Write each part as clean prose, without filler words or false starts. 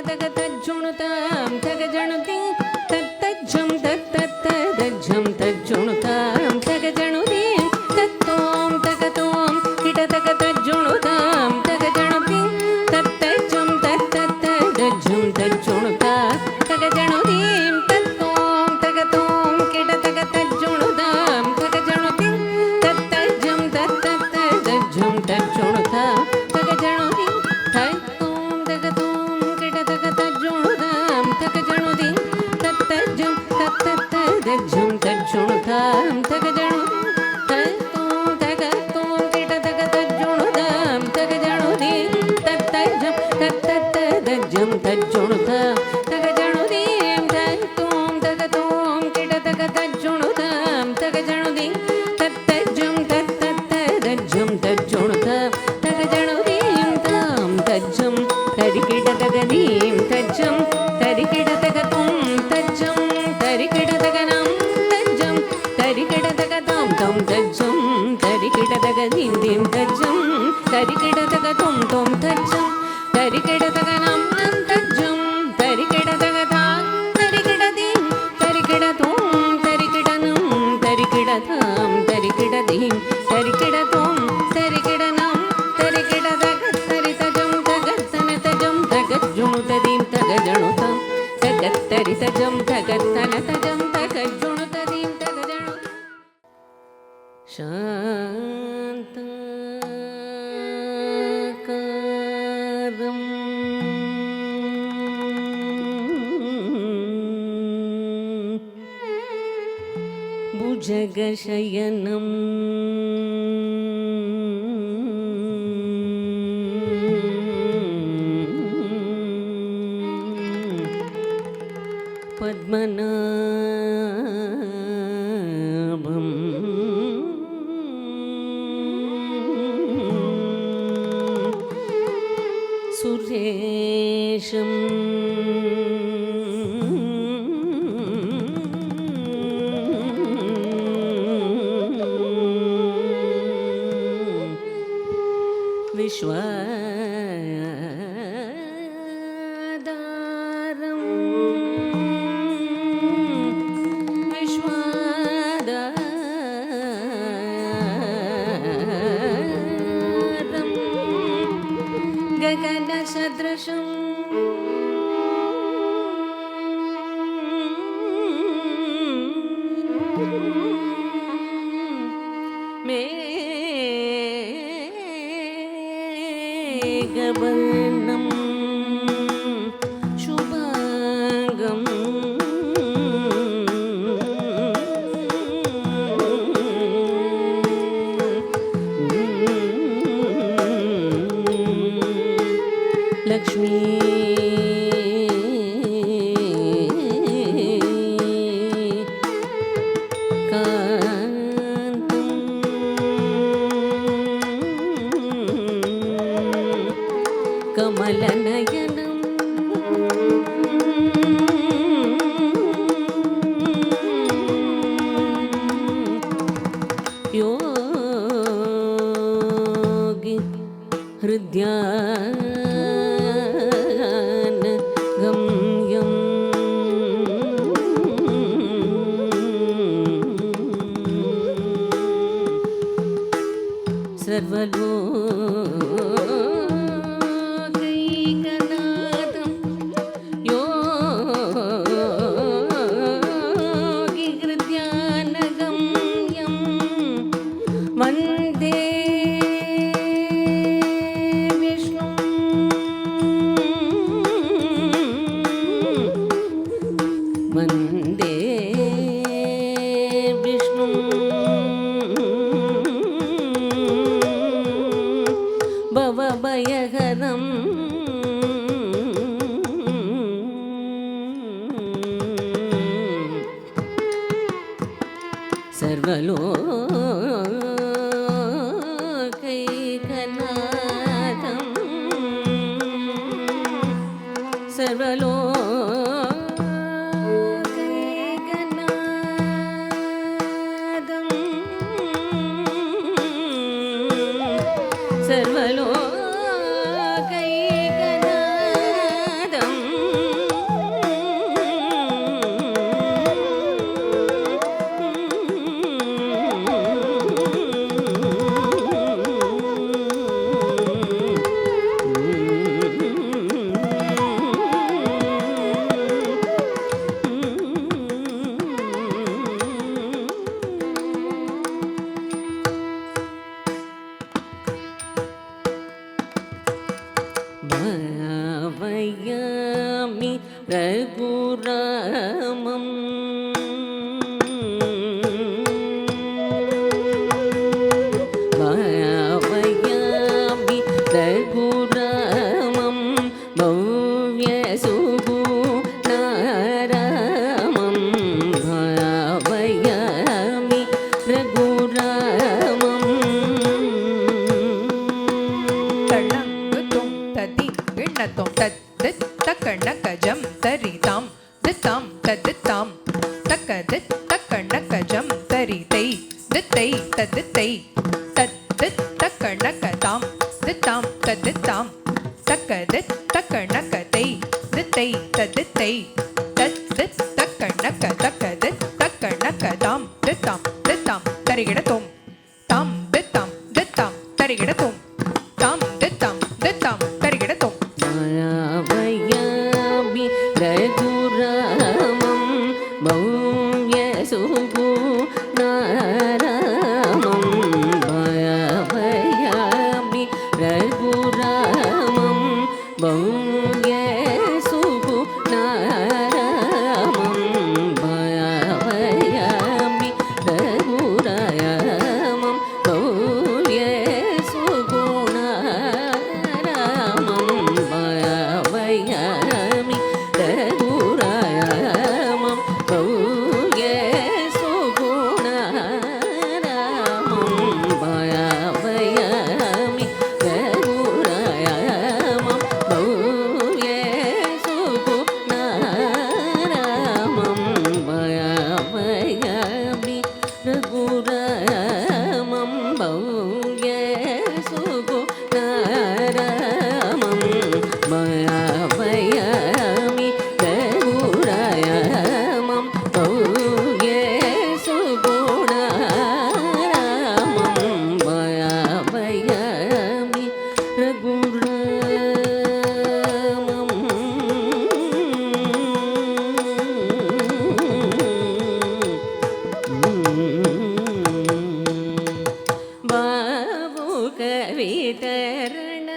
ತಗ ತಜ್ಜುಣುತಾಂ ತಗ ಜಣುತಿ ತತ್ತಜ್ಜಂ ತತ್ತತ್ತಜ್ಜಂ ತಜ್ಜುಣುತಾಂ ತಗ ಜಣುತಿ ತತ್ತೋಂ ತಗತೋಂ ಕಿಟ ತಗ ತಜ್ಜುಣುತಾಂ ತಗ ಜಣುತಿ ತತ್ತಜ್ಜಂ ತತ್ತತ್ತಜ್ಜಂ ತಜ್ಜುಣುತಾ ತಗ ಜಣುತಿ ತತ್ತೋಂ ತಗತೋಂ ಕಿಟ ತಗ ತಜ್ಜುಣುತಾಂ ತಗ ಜಣುತಿ ತತ್ತಜ್ಜಂ ತತ್ತತ್ತಜ್ಜಂ ತಜ್ಜುಣುತಾ ತಗ ಜಣುತಿ ತತ್ತೋಂ ತಗತೋಂ ಕಿಟ ತಗ ತಜ್ಜುಣುತಾಂ ತಗ ಜಣುತಿ ತತ್ತಜ್ಜಂ ತತ್ತತ್ತಜ್ಜಂ ತಜ್ಜುಣುತಾಂ ತಗ ಜಣುತಿ ತತ್ತೋಂ ತಗತೋಂ ಕಿಟ ತಗ ತಜ್ಜುಣುತಾಂ ತಗ ಜಣುತಿ ತತ್ತಜ್ಜಂ ತತ್ತತ್ತಜ್ಜಂ ತಜ್ಜುಣುತಾ ತಗ ಜಣುತಿ ತತ್ತೋಂ ತಗತೋಂ ಕಿಟ ತಗ ತಜ್ಜುಣುತಾಂ ತಗ ಜಣುತಿ ತತ್ತಜ್ಜಂ ತತ್ತತ್ತಜ್ಜಂ ತಜ್ಜುಣುತಾ ತಗ ಜಣುತಿ ತಾಂ ತಜ್ಜಂ ತರಿಕಿಡ ತಗದೀಂ ತಜ್ಜಂ ತರಿಕಿಡ ತಗತೋಂ ತಜ್ಜಂ ತರಿಕಿಡ ತಗನಂ ತಜ್ಜಂ ತರಿಕಿಡ ತಗತಾಂ ತಂ ತಜ್ಜಂ ತರಿಕಿಡ ತಗದೀಂ ದೀಂ ತಜ್ಜಂ ತರಿಕಿಡ ತಗತೋಂ ತೋಂ ತಜ್ಜಂ ತರಿಕಿಡ ತಗನಂ ತಜ್ಜಂ ತರಿಕಿಡ ತಗತಾಂ ತರಿಕಿಡ ದೀಂ ತರಿಕಿಡ ತೋಂ ತರಿಕಿಡನಂ ತರಿಕಿಡ ತಾಂ ತರಿಕಿಡ ದೀಂ ತರಿಕಿಡ ತೋಂ ತರಿಕಿಡನಂ ತರಿಕಿಡ ತಗ ತರಿತಜಂ ತಗತ್ತನ ತಜಂ ತಗಜ್ಜುಣುತದೀಂ ತಗಜಣುತಾಂ ತಗತ್ತರಿತಜಂ ತಗತ್ತನ ತಜಂ ತಗಜ್ಜುಣುತದೀಂ ತಗಜಣು ಶಾಂತಾಕಾರಂ ಭುಜಗಶಯನಂ ಪದ್ಮನಾಭಂ ಸುರೇಶಂ ವಿಶ್ವಾಧಾರಂ ವಿಶ್ವಾಧಾರಂ ಗಗನ ಸದೃಶಂ ಮೇಘವರ್ಣಂ ಶುಭಾಂಗಂ ಲಕ್ಷ್ಮೀ ಕಮಲನಯನಂ ಯೋಗಿ ಹೃದಯಾನ ಗಮ್ಯಂ ಸರ್ವಲೋಕೈಕನಾಥಂ ಯೋಗಿ ಹೃದಯಾನ ಗಮ್ಯಂ ವಂದೇ ವಿಷ್ಣು ವಂದೇ ವಿಷ್ಣು ಭವಭಯಹರಂ ಸರ್ವಲೋಕೈಕನಾಥಂ ரகுராமம் பாவயாமி ரகுராமம் பவ்ய சுகுணாராமம் பாவயாமி ரகுராமம் தள்ளங்குதும் ததி விண்ணத்தும் தத்து தக்கணக்கஜம் தரிதாம் தித்தாம் ததித்தாம் தக்கது தக்கணக்கஜம் தரிதை தித்தை ததித்தை தத்து தக்கணக்கதாம் தித்தாம் ததித்தாம் தக்கது தக்கணக்கதை தித்தை ததித்தை தத்து தக்கணக்க தக்கது தக்கணக்கதாம் தித்தாம் தித்தாம் தரிகிடத்தும் தாம் தித்தாம் தித்தாம் தரிகிடத்தும் தாம் தித்தாம் தித்தாம் தரிகிடத்தும் பாவயாமி ரகுராமம் பவ்ய சுகுணாராமம் பாவயாமி ரகுராமம் பவ்ய சுகுணாராமம் பாவயாமி ரகுராமம் பவ்ய சுகுணாராமம் பாவயாமி ரகுராமம் பவ்ய சுகுணாராமம் பாவயாமி ரகுராமம் பவ்ய சுகுணாராமம் பாவயாமி ரகுராமம் பவ்ய சுகுணாராமம் பாவயாமி ரகுராமம் பவ்ய சுகுணாராமம் பாவயாமி ரகுராமம் ಬಾಬುಕ ವಿತರಣ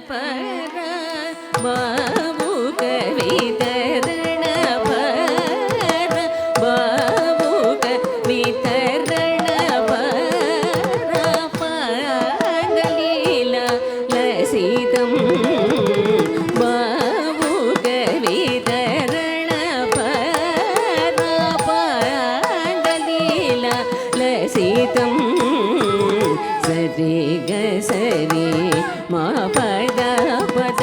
ಪರ ಬಾಬುಕ ವಿತರಣ ಪರ ಬಾಬುಕ ವಿತರಣ ಪರ ಪಾಂಡಲೀಲ ಲಸಿತಂ ಬಾಬುಕ ವಿತರಣ ಪರ ಪಾಂಡಲೀಲ ಲಸಿತಂ ಸರಿ ಗ ಸರಿ ಮಾ ಪದ ಪದ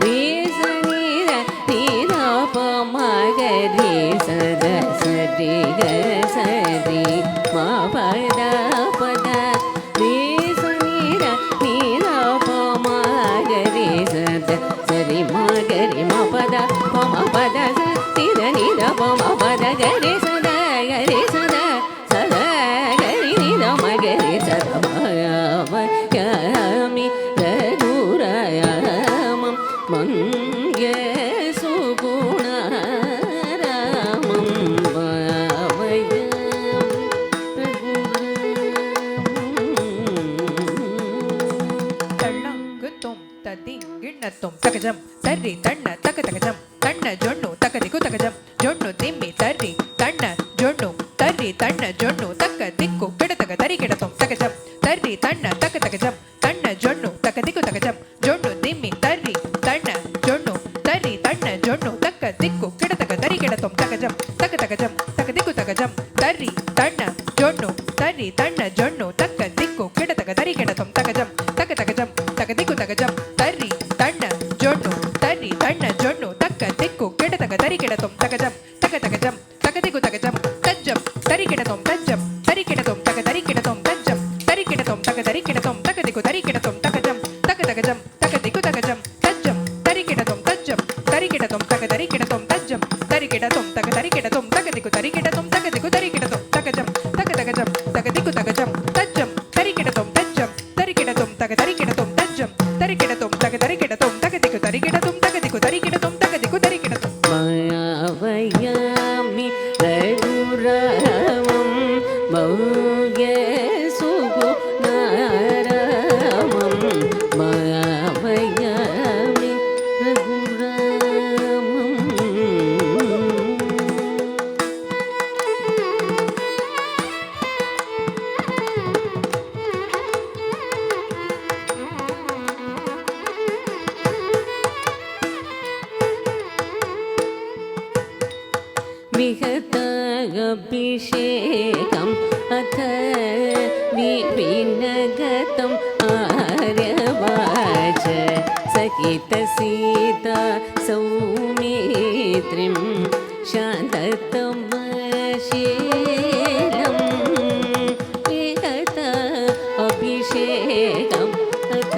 ರೇ ಸನಿ ನೀರ ಪ ಮ ಗ ರೇ ಸದ ಸರಿ ಗ ಸರಿ ಮಾ ಪದ ಪದ ರೇ ಸನಿ ನೀರ ಪ ಮ ಗ ರೇ ಸದ ಸರಿ ಮ ಗ ರಿ ಮ ಪದ ಪ ಮ ಪದ ಸರಿ ದ ನಿ ದ ಪ ಮ ಪದ ಗ ರೇ ಸದ ಗ ರೇ ಸದ ಸದ ಗ ರಿ ನಿ ದ ಮ ಗ ರೇ ಸದ பாவயாமி ரகுராமம் மன்ய சுகுணாராமம் பாவயாமி தள்ளங்குதும் ததி விண்ணத்தும் தகஜம் தரி தண்ண தக தகஜம் தண்ண ஜொண்ணு தக்கதிக்கு தகஜம் ஜொண்ணு திம்மி தரி தண்ண ஜொண்ணு தரி தண்ண ஜொண்ணு தக்க திக்கு கிடத்தக தரி கிடத்தும் தகஜம் தரி தண்ண தக்க தகஜம் தண்ண ஜொண்ணு தக்கதிக்கு தகஜம் ஜொண்ணு திம்மி தரி தண்ண ஜொண்ணு தரி தண்ண ஜொண்ணு தக்க திக்கு கிடத்தக தரி கிடத்தும் தகஜம் தக்க தகஜம் தக்கதிக்கு தகஜம் தரி தண்ண ஜொண்ணு தரி தண்ண ஜொண்ணு தக்க திக்கு கிடத்தக தரி கிடத்தும் தகஜம் தக்க தகஜம் தக்கதிக்கு தகஜம் தரி தண்ண ஜொண்ணு தரி தண்ண ஜொண்ணு தக்க திக்கு கிடத்தக தரி கிடத்தும் தகஜம் தக்க தகஜம் தக்கதிக்கு தகஜம் தஜ்ஜம் தரி கிடத்தும் தஜ்ஜம் தரி கிடத்தும் தக தரி கிடத்தும் தஜ்ஜம் தரி கிடத்தும் தக தரி கிடத்தும் தக்கதிக்கு தரி கிடத்தும் தகஜம் தக்க தகஜம் தக்கதிக்கு தகஜம் தஜ்ஜம் தரி கிடத்தும் தஜ்ஜம் தரி கிடத்தும் தக தரி கிடத்தும் தஜ்ஜம் தரி கிடத்தும் தக தரி கிடத்தும் தக்கதிக்கு தரி கிடத்தும் தக்கதிக்கு தரி கிடத்தும் தகஜம் தக்க தகஜம் தக்கதிக்கு தகஜம் தஜ்ஜம் தரி கிடத்தும் தஜ்ஜம் தரி கிடத்தும் தக தரி கிடத்தும் தஜ்ஜம் தரி கிடத்தும் தக தரி கிடத்தும் தக்கதிக்கு தரி கிடத்தும் தக்கதிக்கு தரி கிடத்தும் தக்கதிக்கு தரி கிடத்தும் பாவயாமி ரகுராமம் பவ்ய சுகுணாராமம் பாவயாமி अभिषेकम् अथ विपिनगतम् आर्यवाच सहितसीता सौमित्रिं शान्ततमशीलम् विहत अभिषेकम् अथ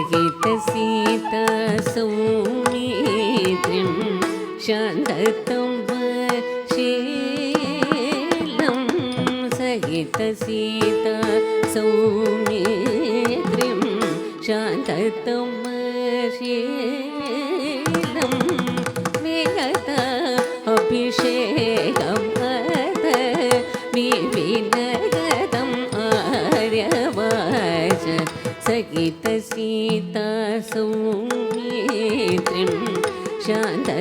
सहितसीता सौमित्रिं शान्ततमशीलं सहितसीता सौमित्रिं शान्ततमशीलं विहत अभिषेकम् अथ विपिनगतम् आर्यवाच सहितसीता सौमित्रिं शान्ततमशीलं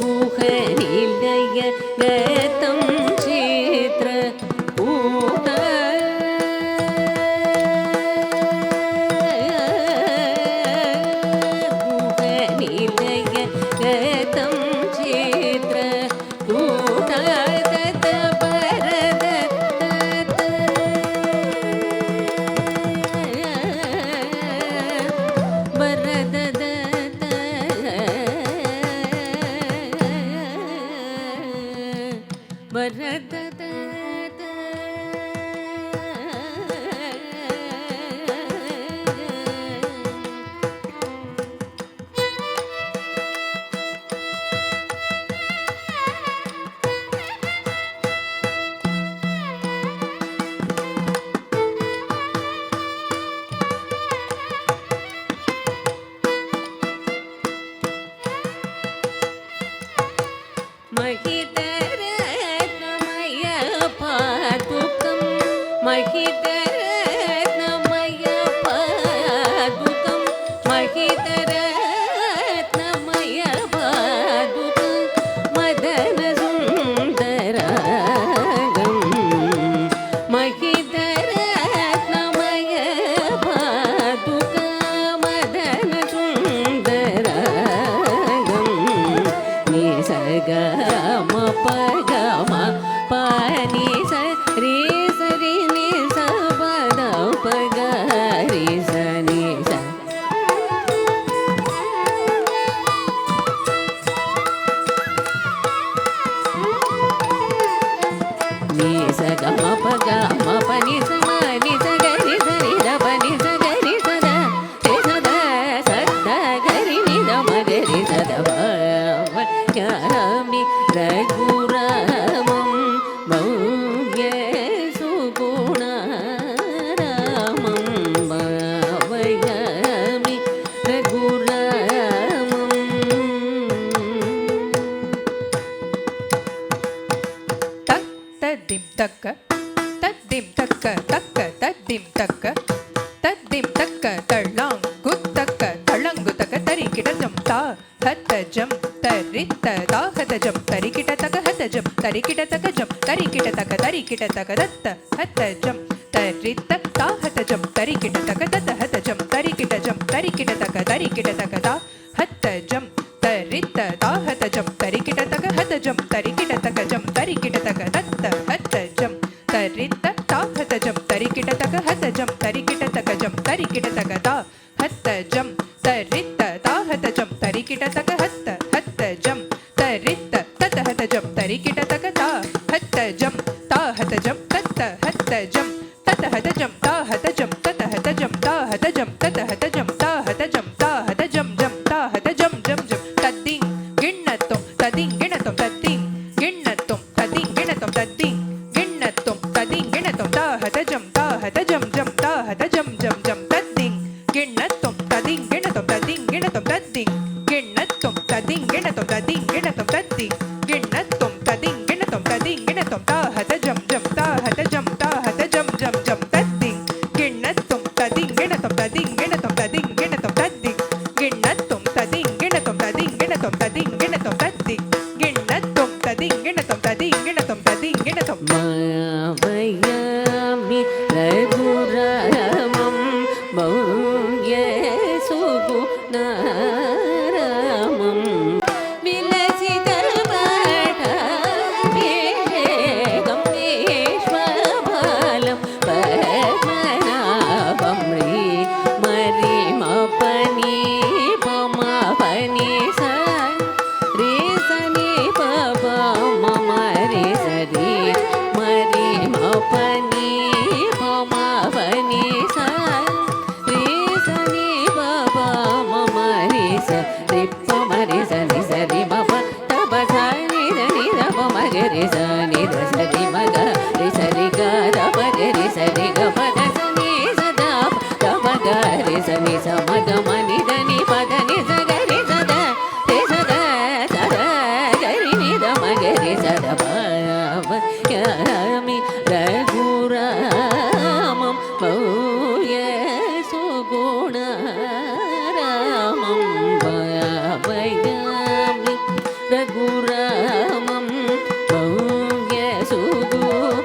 गुहनिलय गतं चित्रकूट गुहनिलय ಭರತದ महितरत्नमय पादुकं महितरत्नमय पादुकं महितरत्नमय पादुकं मदनसुन्दरागं महितरत्नमय पादुकं मदनसुन्दरागं निसग पानी स रे स रे नि स पद प ग रे स नि स नि स ग म प ग म प नि स म नि स ग रि स रि द प नि स ग रि स द रे स द स द ग रि नि द म ग रि स द प व ग मि रघुरामं भव्य सुगुणारामं भावयामि रघुरामम् तद्दिं तक्क तद्दिं तक्क तक्क तद्दिं तक्क तद्दिं तक्क तळ्ळाङ्गुत्तक्क तळङ्गुतक तरिकिटजं ता हतजं तरित्त ता हतजं तरिकिटतक हतजं तरिकिटतकजं तरिकिटतक तरिकिटतक दत्त हतजं तरित्त ता हतजं तरिकिटतक दत्त हतजं तरिकिटजं तरिकिटतक तरिकिटतक ता हतजं तरित्त ता हतजं तरिकिटतक हतजं तरिकिटतकजं तरिकिटतक दत्त हतजं तरित्त ता हतजं तरिकिटतक हतजं तरिकिटतकजं तरिकिटतक ता हतजं तरित्त ता हतजं तरिकिटतक हत्त हतजं तरित्त तत हतजं तरिकिटतक ता हतजं ता हतजं तत्त हतजं तत हतजं ता हतजं तत हतजं ता हतजं तत हतजं ता हतजं ता हतजं जं ता हतजं जं जं तद्दिं गिण्णत्वं तद्दिं गिणत्वं तद्दिं गिण्णत्वं तद्दिं गिणत्वं तद्दिं गिण्णत्वं तद्दिं गिणत्वं ता हतजं जं ता हतजं जं जं तद्दिं गिण्णत्वं तद्दिं गिणत्वं तद्दिं गिणत्वं तद्दिं गिण्णत्वं तद्दिं गिणत्वं तद्दिं गिणत्वं तद्दिं गिण्णत्वं तद्दिं गिणत्वं तद्दिं गिणत्वं ता हतजं जं ता हतजं जं जं तद्दिं गिण्णत्वं तद्दिं गिणत्वं तद्दिं गिणत्वं तद्दिं गिणत्वं तद्दिं गिण्णत्वं तद्दिं गिणत्वं तद्दिं गिणत्वं तद्दिं गिणत्वं तद्दिं गिण्णत्वं तद्दिं गिणत्वं तद्दिं गिणत्वं तद्दिं गिणत्वं भावयामि रघुरामं भव्य सुगुणारामं विलसितपटाभिषेकं विश्वबालं पद्मनाभं मरिमपनि पमपनि स रे स नि प प म रे स रे मरिमपनि पमपनि स रे स नि प प म रे स रे प म रे स नि स रे म प त प स नि ध नि ध प म ग रे स नि ध स रे म ग रे स रे ग ध प ग रे स रे ग प ध स नि स ध प ग रे स नि स म ग म नि ध नि प ध नि स ग रे स ध रे स ध स ध ग रि नि ध म ग रे स ध प व यामि रघुरामं भव्य सुगुणारामं भावयामि रघुरामं भव्य सुगुणारामं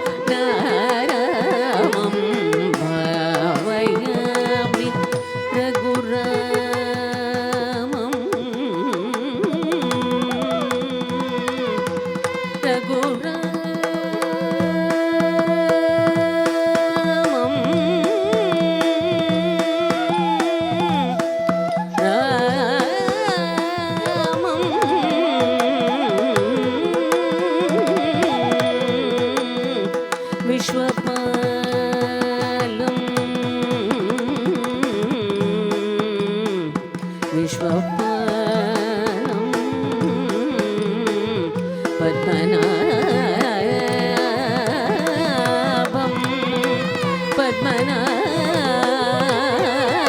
भावयामि रघुरामं रघुरामं विश्वपालं विश्वपालं पद्मनाभं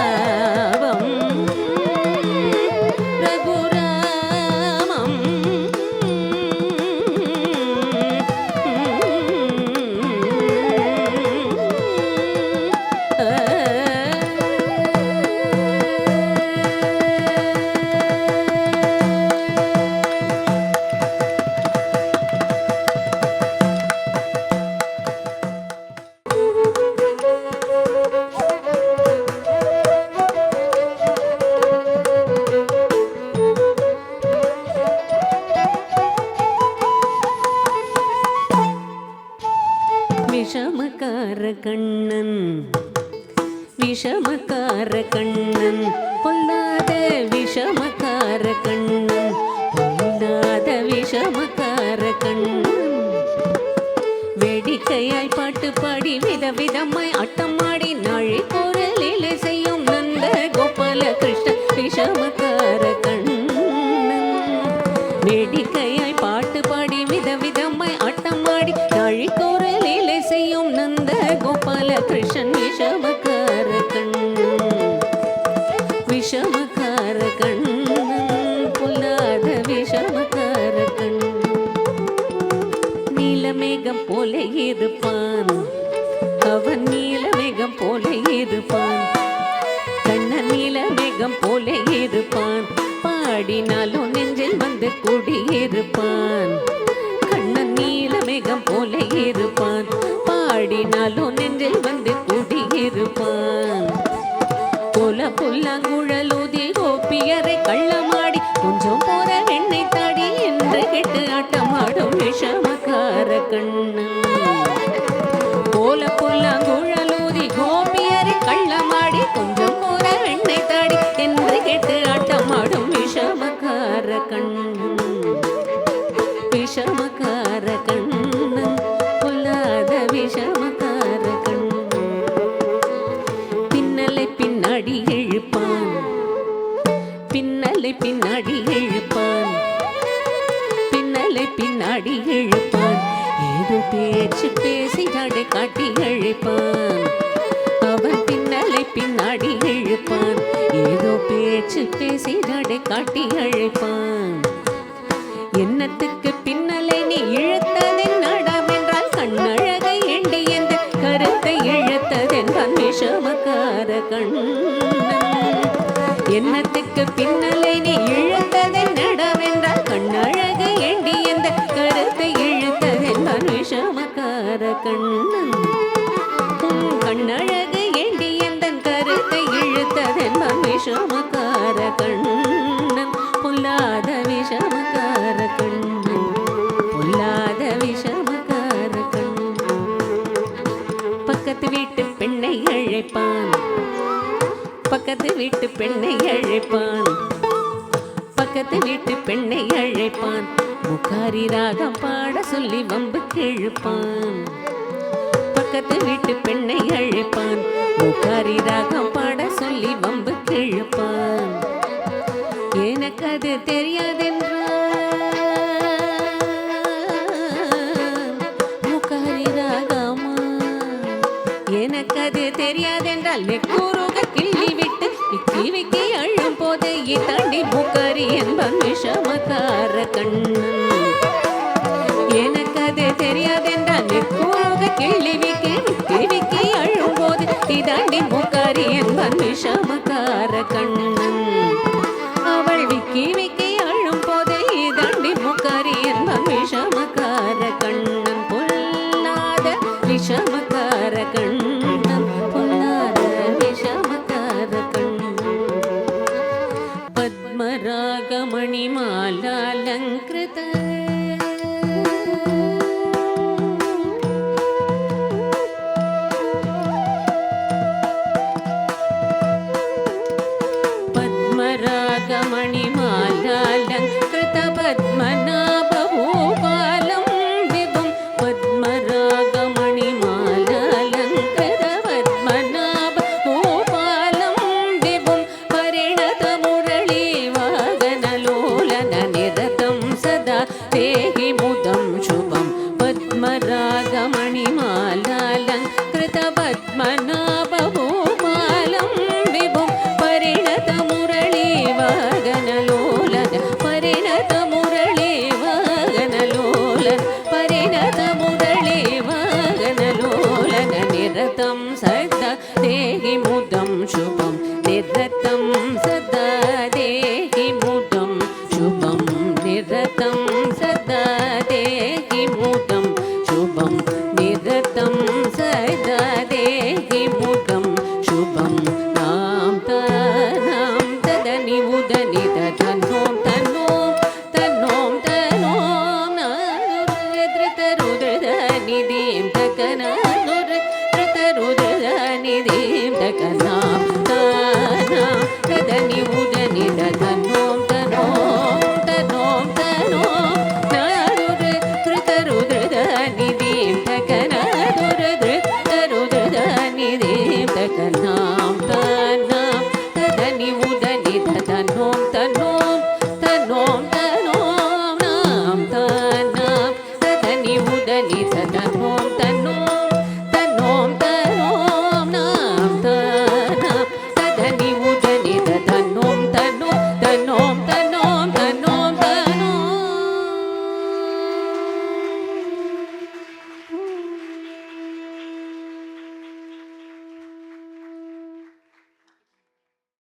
पद्मनाभं रघुरामं விஷமக்கார கண்ணன் விஷமக்கார கண்ணன் பொல்லாத விஷமக்கார கண்ணன் பொல்லாத விஷமக்கார கண்ணன் வேடிக்கையாய் பாட்டு பாடி விதவிதமாய் ஆட்டமாடி நாழி குரலில் செய்யும் நந்த கோபால கிருஷ்ண விஷமக்கார கண்ணன் வேடிக்கையாய் பாட்டு பாடி விதவிதமாய் ஆட்டமாடி நாழி குரலில் செய்யும் நந்த கோபால கிருஷ்ணன் விஷமக்கார கண்ணன் விஷமக்கார கண்ணன் பொல்லாத விஷமக்கார கண்ணன் நீலமேகம் போல இருப்பான் அவன் நீலமேகம் போல இருப்பான் கண்ணன் நீலமேகம் போல இருப்பான் பாடினாலும் நெஞ்சில் வந்து குடியிருப்பான் கண்ணன் நீலமேகம் போல இருப்பான் பாடினாலும் நெஞ்சில் வந்து குடியிருப்பான் போல புல்லாங்குழலூதி கோபியரை கள்ளமாடி கொஞ்சம் போற வெண்ணை தாடி என்று கெட்டு ஆட்டமாடும் விஷமக்கார கண்ணன் போல புல்லாங்குழலூதி கோபியரை கள்ளமாடி கொஞ்சம் போற வெண்ணை தாடி என்று கெட்டு ஆட்டமாடும் விஷமக்கார கண்ணன் விஷமக்கார கண்ணன் பொல்லாத விஷமக்கார கண்ணன் பின்னலை பின்னாடி இழுப்பான் பின்னலை பின்னாடி இழுப்பான் பின்னலை பின்னாடி இழுப்பான் ஏதோ பேச்சு பேசி நடை காட்டி இழுப்பான் அவன் பின்னலை பின்னாடி இழுப்பான் ஏதோ பேச்சு பேசி நடை காட்டி இழுப்பான் என்னத்துக்கு பின்னலை நீ இழுத்ததென் நடமென்றால் கண்ணழகை எண்டி என்ற கருத்தை இழுத்ததென்றான் விஷமக்கார கண்ணன் என்னத்துக்கு பின்னலை நீ இழுத்ததென் நடமென்றால் கண்ணழகை எண்டி என்ற கருத்தை இழுத்ததென்றான் விஷமக்கார கண்ணன் கண்ணழகு எண்டி என்ற கருத்தை இழுத்ததென்றான் விஷமக்கார கண்ணன் பொல்லாத விஷமக்கார கண்ணன் பொல்லாத விஷமக்கார கண்ணன் பக்கத்து வீட்டு பெண்ணை அழைப்பான் பக்கத்து வீட்டு பெண்ணை அழைப்பான் பக்கத்து வீட்டு பெண்ணை அழைப்பான் முக்காரி ராகம் பாட சொல்லி வம்பு கிழப்பான் பக்கத்து வீட்டு பெண்ணை அழைப்பான் முக்காரி ராகம் பாட சொல்லி வம்பு கிழப்பான் எனக்கு அது தெரியாதென்றால் முக்காரி ராகமா எனக்கு அது தெரியாதென்றால் நெக்கூருக கிள்ளி விட்டு விக்கி விக்கி அழும் போது தாண்டி முக்காரி என்பன் விஷமக்கார கண்ணன் எனக்கு அது தெரியாதென்றால் நெக்கூருக கிள்ளி விக்கி விக்கி விக்கி அழும் போது தாண்டி முக்காரி என்பன் விஷமக்கார கண்ணன் அவள் விக்கி விக்கி அழும் போது தாண்டி முக்காரி என்பன் விஷமக்கார கண்ணன் பொல்லாத விஷமக்கார கண்ணன் பொல்லாத விஷமக்கார கண்ணன் பத்மராகமணிமாலாலங்கிருத पद्मरागमणिमालालङ्कृत पद्मनाभभूपालं विभुं पद्मरागमणिमालालङ्कृत कृतमणिमालालङ्कृतपद्मनाभभूपालं विभुं परिणतमुरळीवागनलोलन परिणतमुरळीवागनलोलन निरतं सदा देहि मुदं शुभं निरतं सदा देहि मुदं शुभं निरतं सदा देहि मुदं शुभं निरतं सदा देहि मुदं शुभं नाम तदनि उदनि तन्नों तन्नों तन्नों तन्नों रुद्रनिधिं तकना रुद्रनिधिं तकना